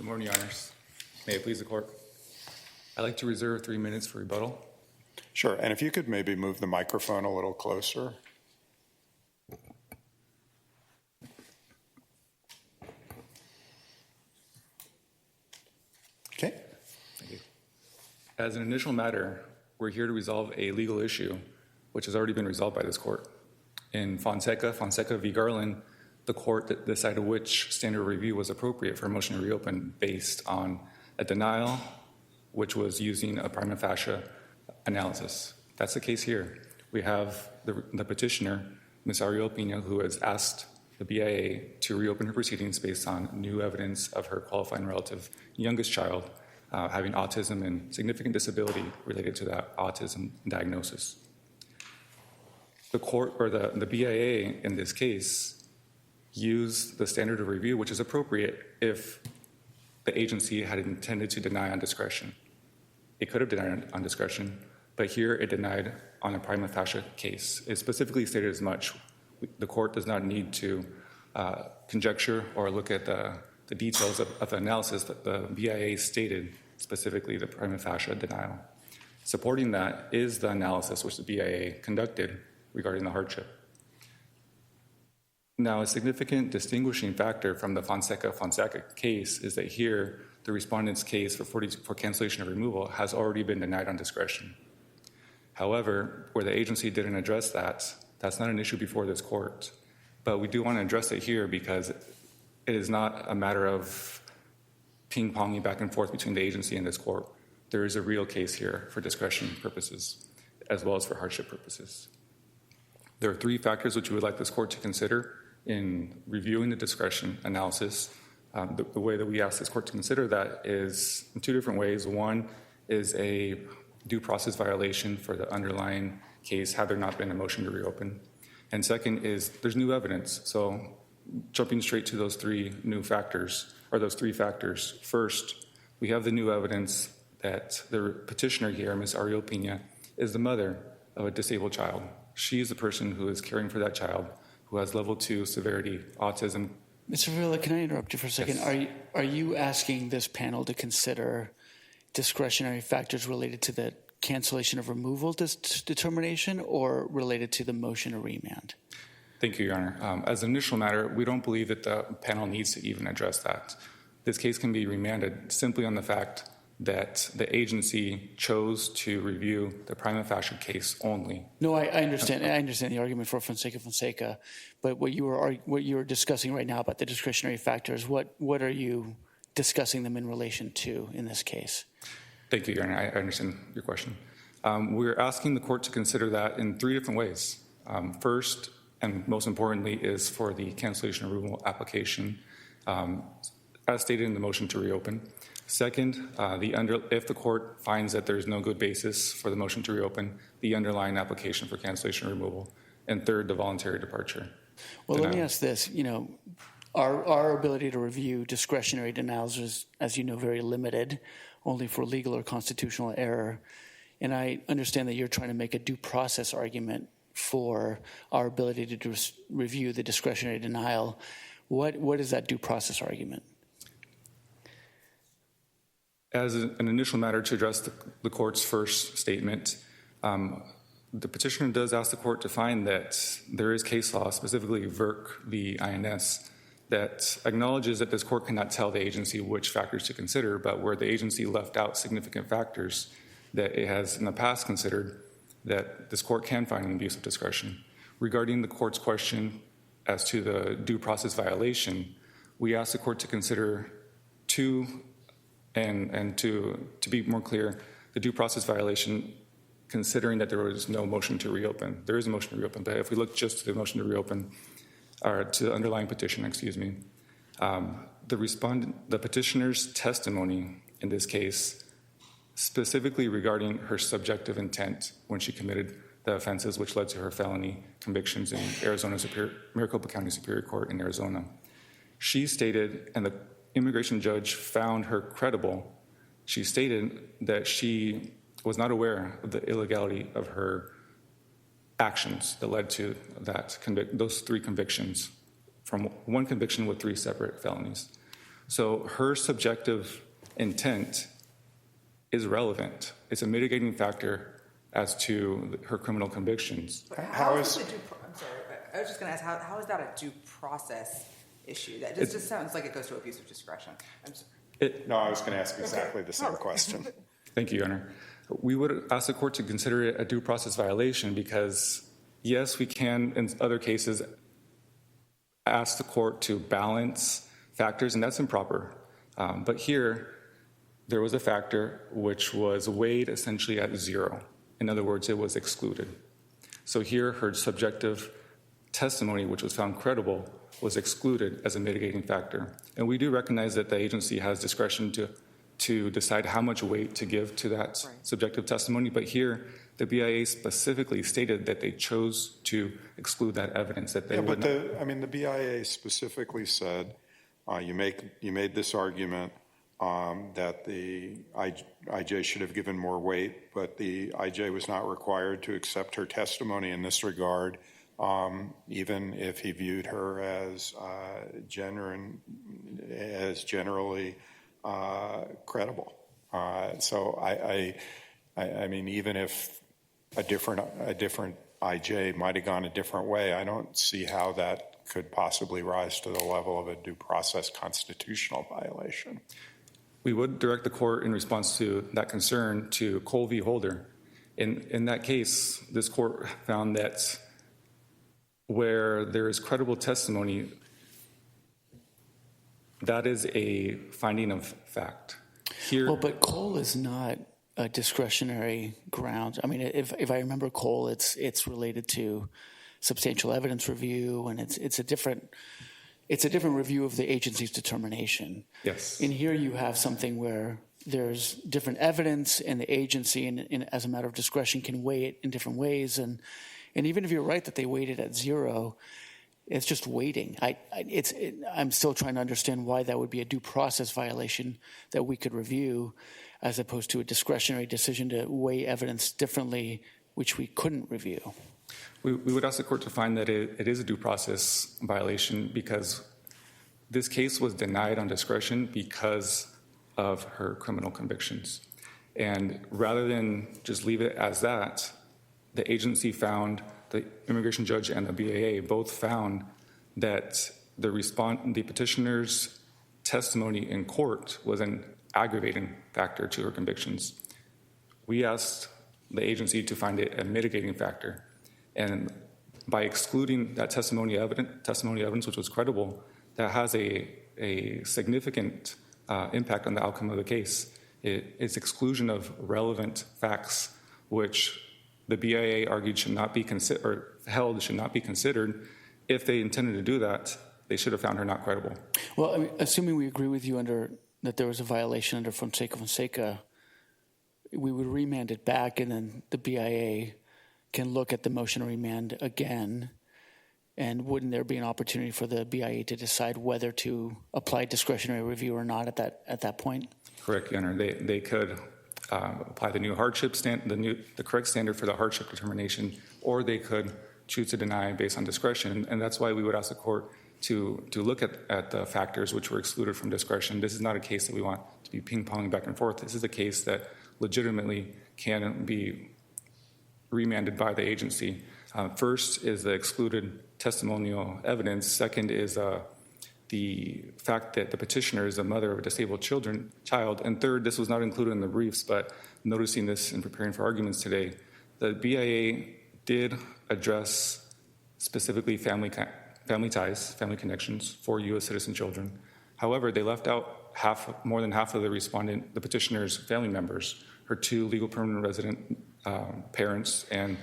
Good morning, Your Honors. May it please the Court. I'd like to reserve 3 minutes for rebuttal. Sure, and if you could maybe move the microphone a little closer. Okay. Thank you. As an initial matter, we're here to resolve a legal issue which has already been resolved by this Court. In Fonseca v. Garland, the Court decided which standard of review was appropriate for a motion to reopen based on a denial, which was using a prima facie analysis. That's the case here. We have the petitioner, Ms. Arreola Pina, who has asked the BIA to reopen her proceedings based on new evidence of her qualifying relative youngest child having autism and significant disability related to that autism diagnosis. The court, or the BIA in this case, used the standard of review, which is appropriate if the agency had intended to deny on discretion. It could have denied on discretion, but here it denied on a prima facie case. It specifically stated as much. The court does not need to conjecture or look at the details of the analysis that the BIA stated, specifically the prima facie denial. Supporting that is the analysis which the BIA conducted regarding the hardship. Now, a significant distinguishing factor from the Fonseca case is that here, the respondent's case for cancellation of removal has already been denied on discretion. However, where the agency didn't address that, that's not an issue before this court. But we do want to address it here because it is not a matter of ping-ponging back and forth between the agency and this court. There is a real case here for discretion purposes, as well as for hardship purposes. There are 3 factors which we would like this court to consider in reviewing the discretion analysis. The way that we ask this court to consider that is in 2 different ways. One is a due process violation for the underlying case had there not been a motion to reopen. And second is there's new evidence. So jumping straight to those 3 new factors, or those 3 factors. First, we have the new evidence that the petitioner here, Ms. Arreola Pina, is the mother of a disabled child. She is the person who is caring for that child who has level 2 severity autism. Mr. Arreola, can I interrupt you for a second? Yes. Are you asking this panel to consider discretionary factors related to the cancellation of removal determination or related to the motion to remand? Thank you, Your Honor. As an initial matter, we don't believe that the panel needs to even address that. This case can be remanded simply on the fact that the agency chose to review the prima facie case only. No, I understand. I understand the argument for Fonseca, but what you were discussing right now about the discretionary factors, what are you discussing them in relation to in this case? Thank you, Your Honor. I understand your question. We're asking the court to consider that in 3 different ways. First, and most importantly, is for the cancellation of removal application, as stated in the motion to reopen. Second, if the court finds that there's no good basis for the motion to reopen, the underlying application for cancellation or removal. And third, the voluntary departure. Well, let me ask this. Our ability to review discretionary denials is, as you know, very limited, only for legal or constitutional error. And I understand that you're trying to make a due process argument for our ability to review the discretionary denial. What is that due process argument? As an initial matter to address the court's first statement, the petitioner does ask the court to find that there is case law, specifically VERC v. INS, that acknowledges that this court cannot tell the agency which factors to consider, but where the agency left out significant factors that it has in the past considered, that this court can find an abuse of discretion. Regarding the court's question as to the due process violation, we ask the court to consider 2, and to be more clear, the due process violation, considering that there was no motion to reopen. There is a motion to reopen, but if we look just to the motion to reopen, or to the underlying petition, the petitioner's testimony in this case, specifically regarding her subjective intent when she committed the offenses which led to her felony convictions in Maricopa County Superior Court in Arizona. She stated, and the immigration judge found her credible, she stated that she was not aware of the illegality of her actions that led to those 3 convictions, from 1 conviction with 3 separate felonies. So her subjective intent is relevant. It's a mitigating factor as to her criminal convictions. How is- I'm sorry, I was just going to ask, how is that a due process issue? That just sounds like it goes to abuse of discretion. I'm sorry. No, I was going to ask exactly the same question. Thank you, Your Honor. We would ask the court to consider it a due process violation because, yes, we can, in other cases, ask the court to balance factors, and that's improper. But here, there was a factor which was weighed essentially at zero. In other words, it was excluded. So here, her subjective testimony, which was found credible, was excluded as a mitigating factor. And we do recognize that the agency has discretion to decide how much weight to give to that subjective testimony. But here, the BIA specifically stated that they chose to exclude that evidence, that they would not. The BIA specifically said, you made this argument that the IJ should have given more weight, but the IJ was not required to accept her testimony in this regard, even if he viewed her as generally credible. So I mean, even if a different IJ might have gone a different way, I don't see how that could possibly rise to the level of a due process constitutional violation. We would direct the court in response to that concern to Cole v. Holder. In that case, this court found that where there is credible testimony, that is a finding of fact. Here, Well, but Cole is not a discretionary ground. I mean, if I remember Cole, it's related to substantial evidence review, and it's a different review of the agency's determination. yes. In here, you have something where there's different evidence, and the agency, as a matter of discretion, can weigh it in different ways. And even if you're right that they weighed it at zero, it's just weighting. I'm still trying to understand why that would be a due process violation that we could review, as opposed to a discretionary decision to weigh evidence differently, which we couldn't review. We would ask the court to find that it is a due process violation because this case was denied on discretion because of her criminal convictions. And rather than just leave it as that, the agency found, the immigration judge and the BAA both found that the petitioner's testimony in court was an aggravating factor to her convictions. We asked the agency to find it a mitigating factor. And by excluding that testimony evidence, which was credible, that has a significant impact on the outcome of the case. It's exclusion of relevant facts, which the BIA argued should not be considered, or held should not be considered. If they intended to do that, they should have found her not credible. Well, I mean, assuming we agree with you that there was a violation under Fonseca, we would remand it back, and then the BIA can look at the motion to remand again. And wouldn't there be an opportunity for the BIA to decide whether to apply discretionary review or not at that point? Correct, Your Honor. They could apply the new hardship the correct standard for the hardship determination, or they could choose to deny based on discretion. And that's why we would ask the court to look at the factors which were excluded from discretion. This is not a case that we want to be ping-ponging back and forth. This is a case that legitimately can be remanded by the agency. First is the excluded testimonial evidence. Second is the fact that the petitioner is the mother of a disabled child. And third, this was not included in the briefs, but noticing this in preparing for arguments today, the BIA did address specifically family ties, family connections for U.S. citizen children. However, they left out more than half of the petitioner's family members, her 2 legal permanent resident parents, and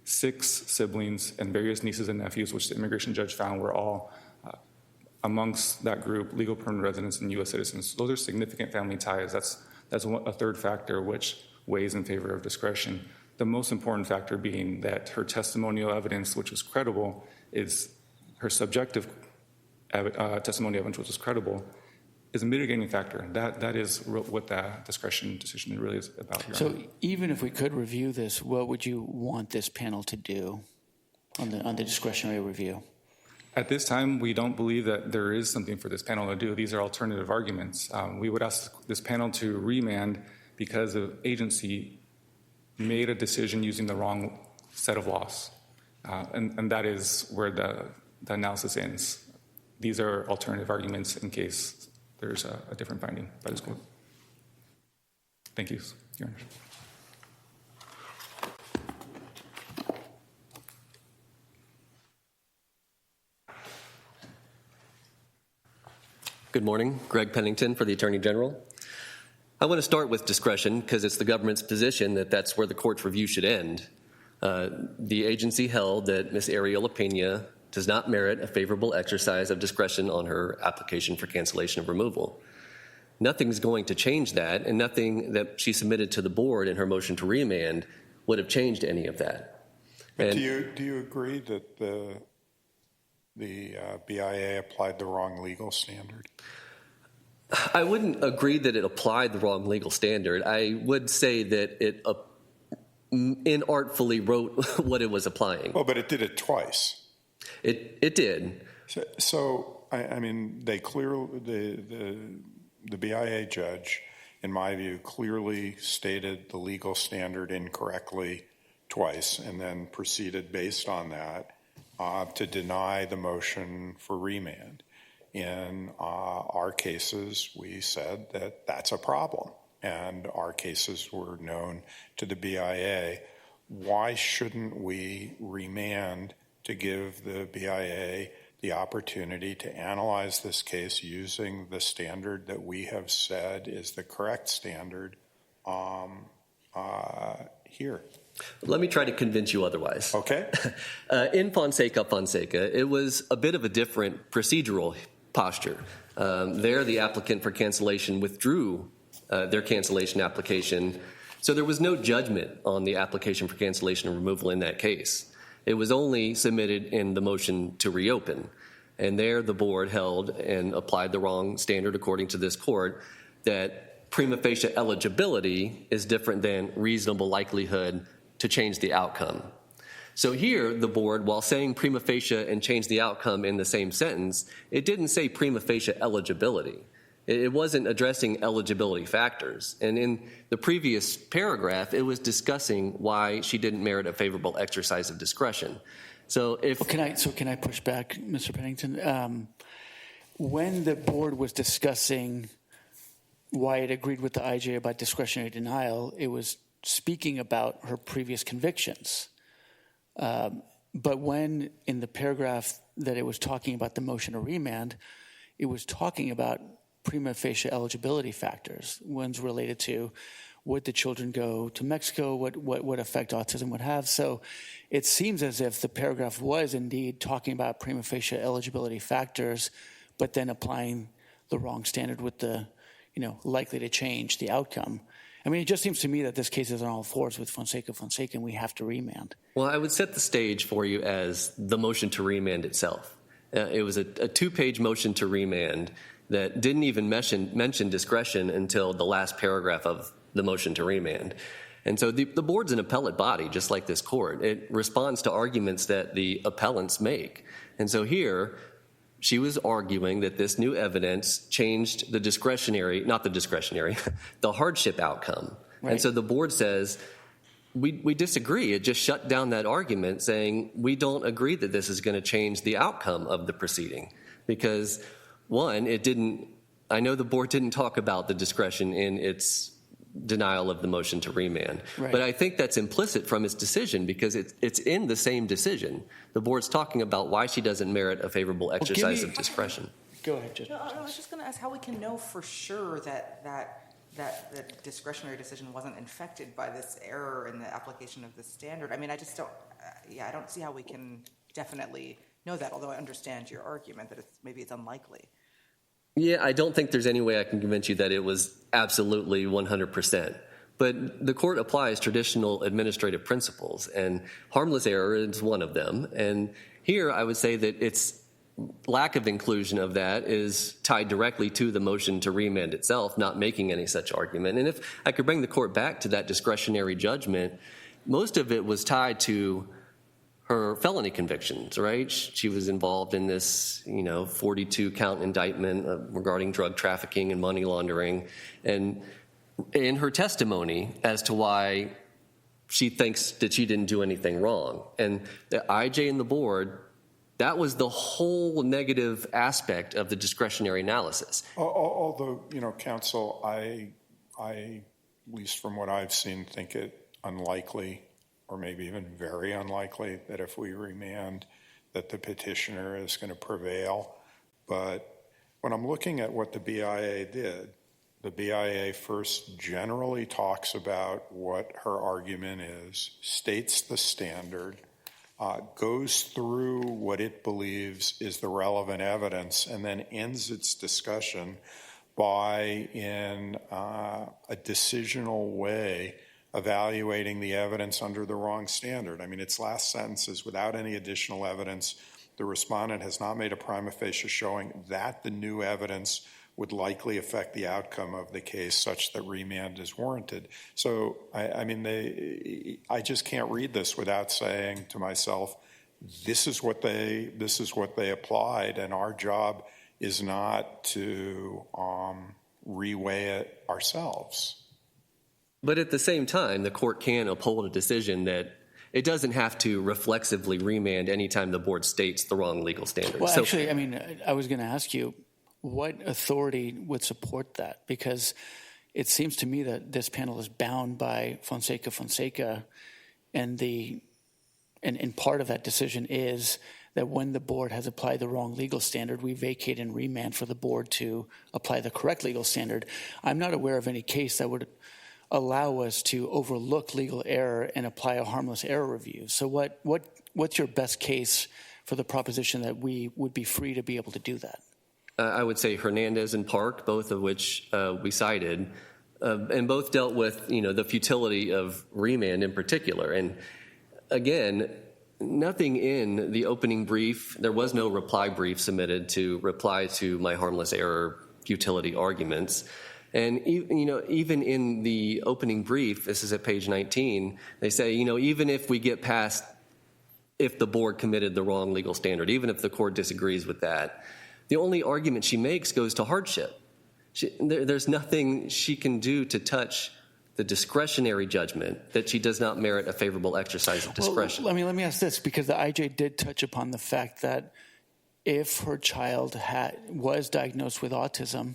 6 siblings and various nieces and nephews, which the immigration judge found were all amongst that group legal permanent residents and U.S. citizens. Those are significant family ties. That's a third factor which weighs in favor of discretion. The most important factor being that her testimonial evidence, which was credible, is her subjective testimonial evidence, which was credible, is a mitigating factor. That is what that discretion decision really is about. So even if we could review this, what would you want this panel to do on the discretionary review? At this time, we don't believe that there is something for this panel to do. These are alternative arguments. We would ask this panel to remand because the agency made a decision using the wrong set of laws. And that is where the analysis ends. These are alternative arguments in case there's a different finding by this court. Thank you, Your Honor. Good morning. Greg Pennington for the Attorney General. I want to start with discretion because it's the government's position that that's where the court's review should end. The agency held that Ms. Arreola Pina does not merit a favorable exercise of discretion on her application for cancellation of removal. Nothing's going to change that, and nothing that she submitted to the board in her motion to remand would have changed any of that. But do you agree that the BIA applied the wrong legal standard? I wouldn't agree that it applied the wrong legal standard. I would say that it inartfully wrote what it was applying. Well, but it did it twice. It did. So I mean, they clearly, the BIA judge, in my view, clearly stated the legal standard incorrectly twice and then proceeded based on that to deny the motion for remand. In our cases, we said that that's a problem, and our cases were known to the BIA. Why shouldn't we remand to give the BIA the opportunity to analyze this case using the standard that we have said is the correct standard here? Let me try to convince you otherwise. Okay. In Fonseca, it was a bit of a different procedural posture. There, the applicant for cancellation withdrew their cancellation application, so there was no judgment on the application for cancellation and removal in that case. It was only submitted in the motion to reopen, and there the board held and applied the wrong standard according to this court that prima facie eligibility is different than reasonable likelihood to change the outcome. So here, the board, while saying prima facie and change the outcome in the same sentence, it didn't say prima facie eligibility. It wasn't addressing eligibility factors. And in the previous paragraph, it was discussing why she didn't merit a favorable exercise of discretion. So if can I push back, Mr. Pennington? When the board was discussing why it agreed with the IJ about discretionary denial, it was speaking about her previous convictions. But when in the paragraph that it was talking about the motion to remand, it was talking about prima facie eligibility factors, ones related to would the children go to Mexico, what effect autism would have. So it seems as if the paragraph was indeed talking about prima facie eligibility factors, but then applying the wrong standard with the, likely to change the outcome. I mean, it just seems to me that this case is on all fours with Fonseca, and we have to remand. Well, I would set the stage for you as the motion to remand itself. It was a two-page motion to remand that didn't even mention discretion until the last paragraph of the motion to remand. And so the board's an appellate body, just like this court. It responds to arguments that the appellants make. And so here, she was arguing that this new evidence changed the the hardship outcome. Right. And so the board says, we disagree. It just shut down that argument, saying we don't agree that this is going to change the outcome of the proceeding. Because, one, I know the board didn't talk about the discretion in its denial of the motion to remand. Right. But I think that's implicit from its decision because it's in the same decision. The board's talking about why she doesn't merit a favorable exercise of discretion. Go ahead, Judge. No, I was just going to ask how we can know for sure that the discretionary decision wasn't infected by this error in the application of the standard. I mean, I just don't, I don't see how we can definitely know that, although I understand your argument that maybe it's unlikely. Yeah, I don't think there's any way I can convince you that it was absolutely 100%. But the court applies traditional administrative principles, and harmless error is one of them. And here I would say that its lack of inclusion of that is tied directly to the motion to remand itself, not making any such argument. And if I could bring the court back to that discretionary judgment, most of it was tied to her felony convictions, right? She was involved in this, 42 count indictment regarding drug trafficking and money laundering. And in her testimony as to why she thinks that she didn't do anything wrong. And the IJ and the board, that was the whole negative aspect of the discretionary analysis. Although, counsel, I, at least from what I've seen, think it unlikely, or maybe even very unlikely, that if we remand, that the petitioner is going to prevail. But when I'm looking at what the BIA did, the BIA first generally talks about what her argument is, states the standard, goes through what it believes is the relevant evidence, and then ends its discussion by, in a decisional way, evaluating the evidence under the wrong standard. I mean, its last sentence is, without any additional evidence, the respondent has not made a prima facie showing that the new evidence would likely affect the outcome of the case such that remand is warranted. So, I just can't read this without saying to myself, this is what they applied, and our job is not to reweigh it ourselves. But at the same time, the court can uphold a decision that it doesn't have to reflexively remand anytime the board states the wrong legal standard. Well, actually, I was going to ask you, what authority would support that? Because it seems to me that this panel is bound by Fonseca, and part of that decision is that when the board has applied the wrong legal standard, we vacate and remand for the board to apply the correct legal standard. I'm not aware of any case that would allow us to overlook legal error and apply a harmless error review. So what's your best case for the proposition that we would be free to be able to do that? I would say Hernandez and Park, both of which we cited, and both dealt with, the futility of remand in particular. And again, nothing in the opening brief, there was no reply brief submitted to reply to my harmless error futility arguments. And, even in the opening brief, this is at page 19, they say, even if we get past if the board committed the wrong legal standard, even if the court disagrees with that, the only argument she makes goes to hardship. There's nothing she can do to touch the discretionary judgment that she does not merit a favorable exercise of discretion. Well, let me ask this, because the IJ did touch upon the fact that if her child was diagnosed with autism,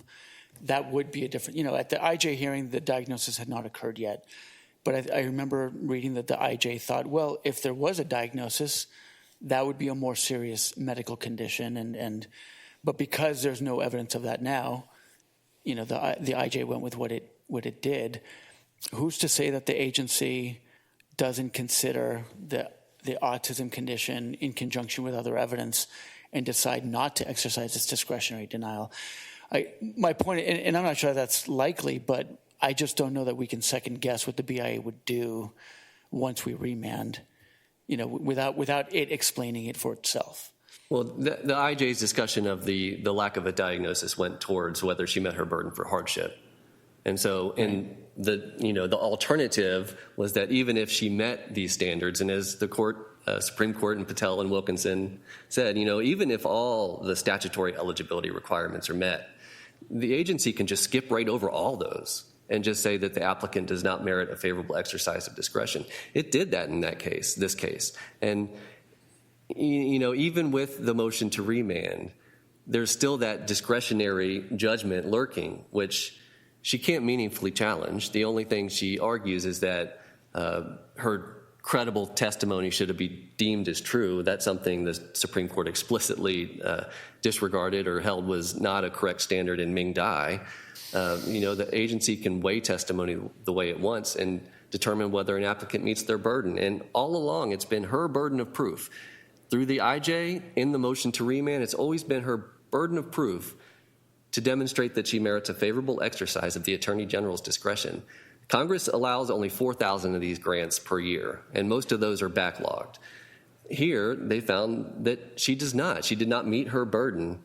that would be a different, at the IJ hearing, the diagnosis had not occurred yet. But I remember reading that the IJ thought, well, if there was a diagnosis, that would be a more serious medical condition. But because there's no evidence of that now, the IJ went with what it did. Who's to say that the agency doesn't consider the autism condition in conjunction with other evidence and decide not to exercise its discretionary denial? My point, and I'm not sure that's likely, but I just don't know that we can second guess what the BIA would do once we remand, without it explaining it for itself. Well, the IJ's discussion of the lack of a diagnosis went towards whether she met her burden for hardship. And so the alternative was that even if she met these standards, and as the Supreme Court and Patel and Wilkinson said, even if all the statutory eligibility requirements are met, the agency can just skip right over all those and just say that the applicant does not merit a favorable exercise of discretion. It did that in this case. And, even with the motion to remand, there's still that discretionary judgment lurking, which she can't meaningfully challenge. The only thing she argues is that her credible testimony should be deemed as true. That's something the Supreme Court explicitly disregarded or held was not a correct standard in Ming Dai. The agency can weigh testimony the way it wants and determine whether an applicant meets their burden. And all along, it's been her burden of proof. Through the IJ, in the motion to remand, it's always been her burden of proof to demonstrate that she merits a favorable exercise of the Attorney General's discretion. Congress allows only 4,000 of these grants per year, and most of those are backlogged. Here, they found that she does not. She did not meet her burden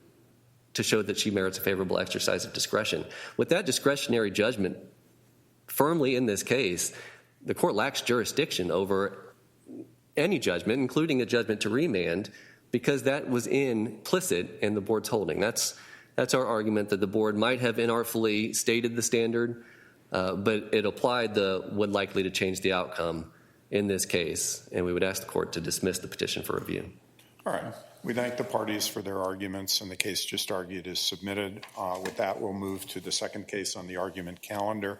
to show that she merits a favorable exercise of discretion. With that discretionary judgment firmly in this case, the court lacks jurisdiction over any judgment, including a judgment to remand, because that was implicit in the board's holding. That's our argument, that the board might have inartfully stated the standard, but it applied the would likely to change the outcome in this case, and we would ask the court to dismiss the petition for review. All right. We thank the parties for their arguments, and the case just argued is submitted. With that, we'll move to the second case on the argument calendar.